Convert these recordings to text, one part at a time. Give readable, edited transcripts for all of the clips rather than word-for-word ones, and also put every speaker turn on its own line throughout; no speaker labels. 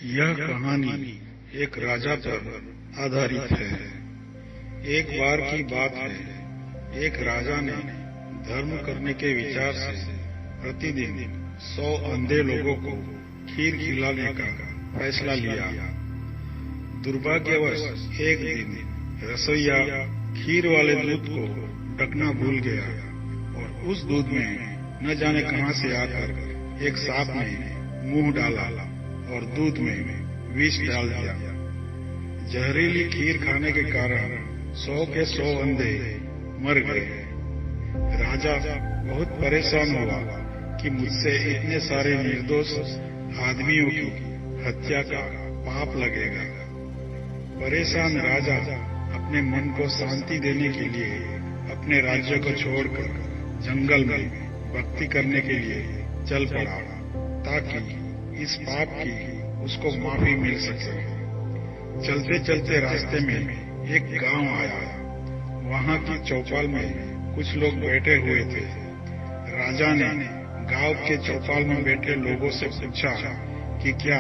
यह कहानी एक राजा पर आधारित है। एक बार की बात है, एक राजा ने धर्म करने के विचार से प्रतिदिन 100 अंधे लोगों को खीर खिलाने का फैसला लिया। दुर्भाग्यवश एक दिन रसोइया खीर वाले दूध को ढकना भूल गया और उस दूध में न जाने कहां से आकर एक सांप ने मुंह डाला और दूध में विष डाल दिया। जहरीली खीर खाने के कारण 100 के 100 अंधे मर गए। राजा बहुत परेशान हुआ कि मुझसे इतने सारे निर्दोष आदमियों की हत्या का पाप लगेगा। परेशान राजा अपने मन को शांति देने के लिए अपने राज्य को छोड़कर जंगल में भक्ति करने के लिए चल पड़ा, ताकि इस पाप की उसको माफी मिल सके। चलते चलते रास्ते में एक गांव आया। वहां की चौपाल में कुछ लोग बैठे हुए थे। राजा ने गांव के चौपाल में बैठे लोगों से पूछा कि क्या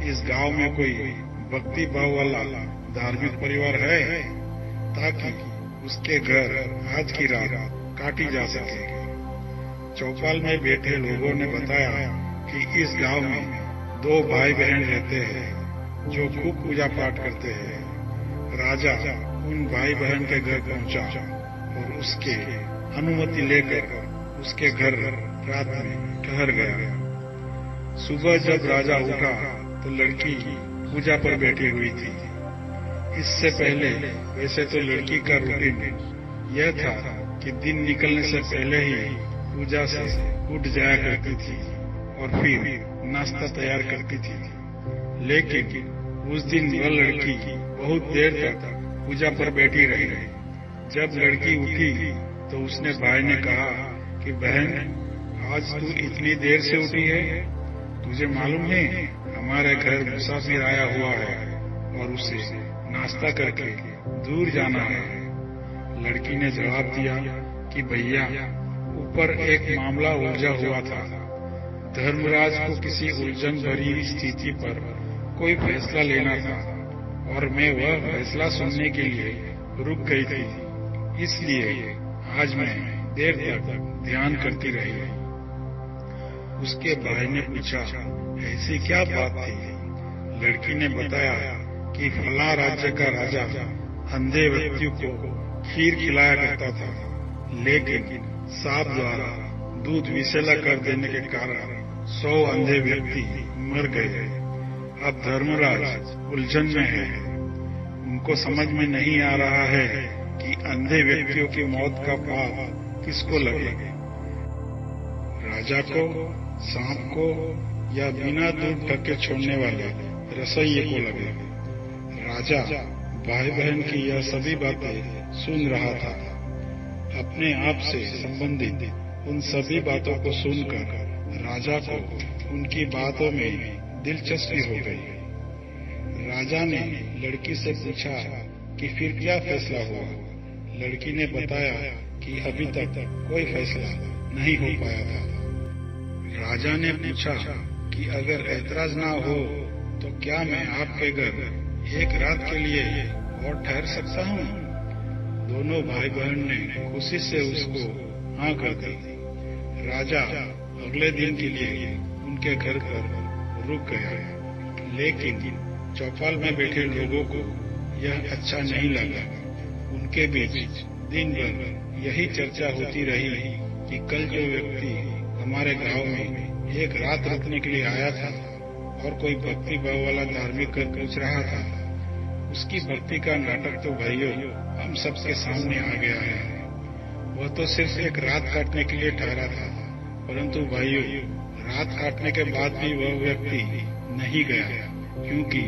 इस गांव में कोई भक्ति भाव वाला धार्मिक परिवार है, ताकि उसके घर आज की रात काटी जा सके। चौपाल में बैठे लोगों ने बताया कि इस गांव में 2 भाई बहन रहते हैं जो खूब पूजा पाठ करते हैं। राजा उन भाई बहन के घर पहुंचा और उसके अनुमति लेकर उसके घर रात में ठहर गया। सुबह जब राजा उठा तो लड़की पूजा पर बैठी हुई थी। इससे पहले वैसे तो लड़की का रूटीन यह था कि दिन निकलने से पहले ही पूजा से उठ जाया करती थी और फिर नाश्ता तैयार करती थी। लेकिन उस दिन वह लड़की बहुत देर तक पूजा पर बैठी रही। जब लड़की उठी तो उसने भाई ने कहा कि बहन, आज तू इतनी देर से उठी है? तुझे मालूम है हमारे घर मुसाफिर आया हुआ है और उसे नाश्ता करके दूर जाना है। लड़की ने जवाब दिया कि भैया, ऊपर एक मामला उलझा हुआ था। धर्मराज को किसी उलझन भरी स्थिति पर कोई फैसला लेना था और मैं वह फैसला सुनने के लिए रुक गई थी। इसलिए आज मैं देर तक ध्यान करती रही। उसके भाई ने पूछा, ऐसी क्या बात थी? लड़की ने बताया कि फला राज्य का राजा अंधे व्यक्तियों को खीर खिलाया करता था, लेकिन सांप द्वारा दूध विषैला कर देने के कारण 100 अंधे व्यक्ति मर गए। अब धर्मराज उलझन में है। उनको समझ में नहीं आ रहा है कि अंधे व्यक्तियों की मौत का पाप किसको लगे, राजा को, सांप को या बिना दूध ढके छोड़ने वाले रसोइये को लगे। राजा भाई बहन की यह सभी बातें सुन रहा था। अपने आप से संबंधित उन सभी बातों को सुनकर राजा को उनकी बातों में दिलचस्पी हो गई। राजा ने लड़की से पूछा कि फिर क्या फैसला हुआ? लड़की ने बताया कि अभी तक कोई फैसला नहीं हो पाया था। राजा ने पूछा कि अगर ऐतराज ना हो तो क्या मैं आपके घर एक रात के लिए और ठहर सकता हूँ? दोनों भाई बहन ने खुशी से उसको हाँ कर दी। राजा अगले दिन के लिए उनके घर पर रुक गया, लेकिन चौपाल में बैठे लोगों को यह अच्छा नहीं लगा। उनके बीच दिन भर यही चर्चा होती रही कि कल जो व्यक्ति हमारे गांव में एक रात रुकने के लिए आया था और कोई भक्ति भाव वाला धार्मिक कर पूछ रहा था, उसकी भक्ति का नाटक तो भाइयों हम सबके सामने आ गया है। वह तो सिर्फ एक रात काटने के लिए ठहरा था, परंतु भाइयों, रात काटने के बाद भी वह व्यक्ति नहीं गया, क्योंकि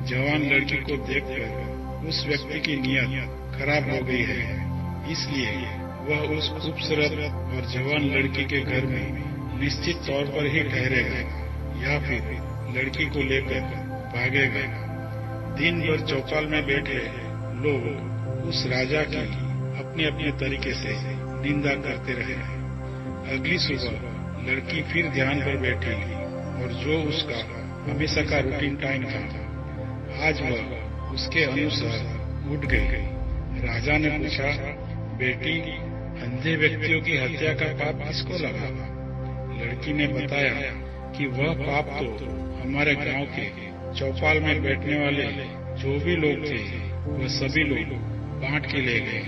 जवान लड़की को देखकर उस व्यक्ति की नीयत खराब हो गई है। इसलिए वह उस खूबसूरत और जवान लड़की के घर में निश्चित तौर पर ही ठहरेगा या फिर लड़की को लेकर भागेगा। दिन भर चौपाल में बैठे लोग उस राजा की अपने अपने तरीके से निंदा करते रहे। अगली सुबह लड़की फिर ध्यान पर बैठी और जो उसका हमेशा का रूटीन टाइम था। आज वह उसके अनुसार उठ गई। राजा ने पूछा, बेटी, अंधे व्यक्तियों की हत्या का पाप किसको लगा? लड़की ने बताया कि वह पाप तो हमारे गांव के चौपाल में बैठने वाले जो भी लोग थे, वह सभी लोग बांट के ले गए।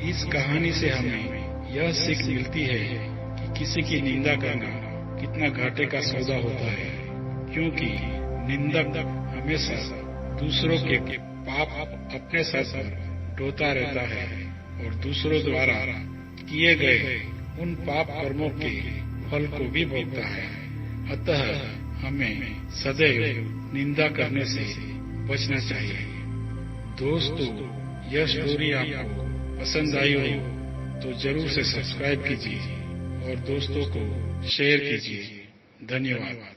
इस कहानी से हमें यह सीख मिलती है कि किसी की निंदा करना कितना घाटे का सौदा होता है, क्योंकि निंदक हमेशा दूसरों के पाप अपने सर पर ढोता रहता है और दूसरों द्वारा किए गए उन पाप कर्मों के फल को भी भोगता है। अतः हमें सदैव निंदा करने से बचना चाहिए। दोस्तों, यह स्टोरी आपको पसंद आई हो तो जरूर से सब्सक्राइब कीजिए और दोस्तों को शेयर कीजिए। धन्यवाद।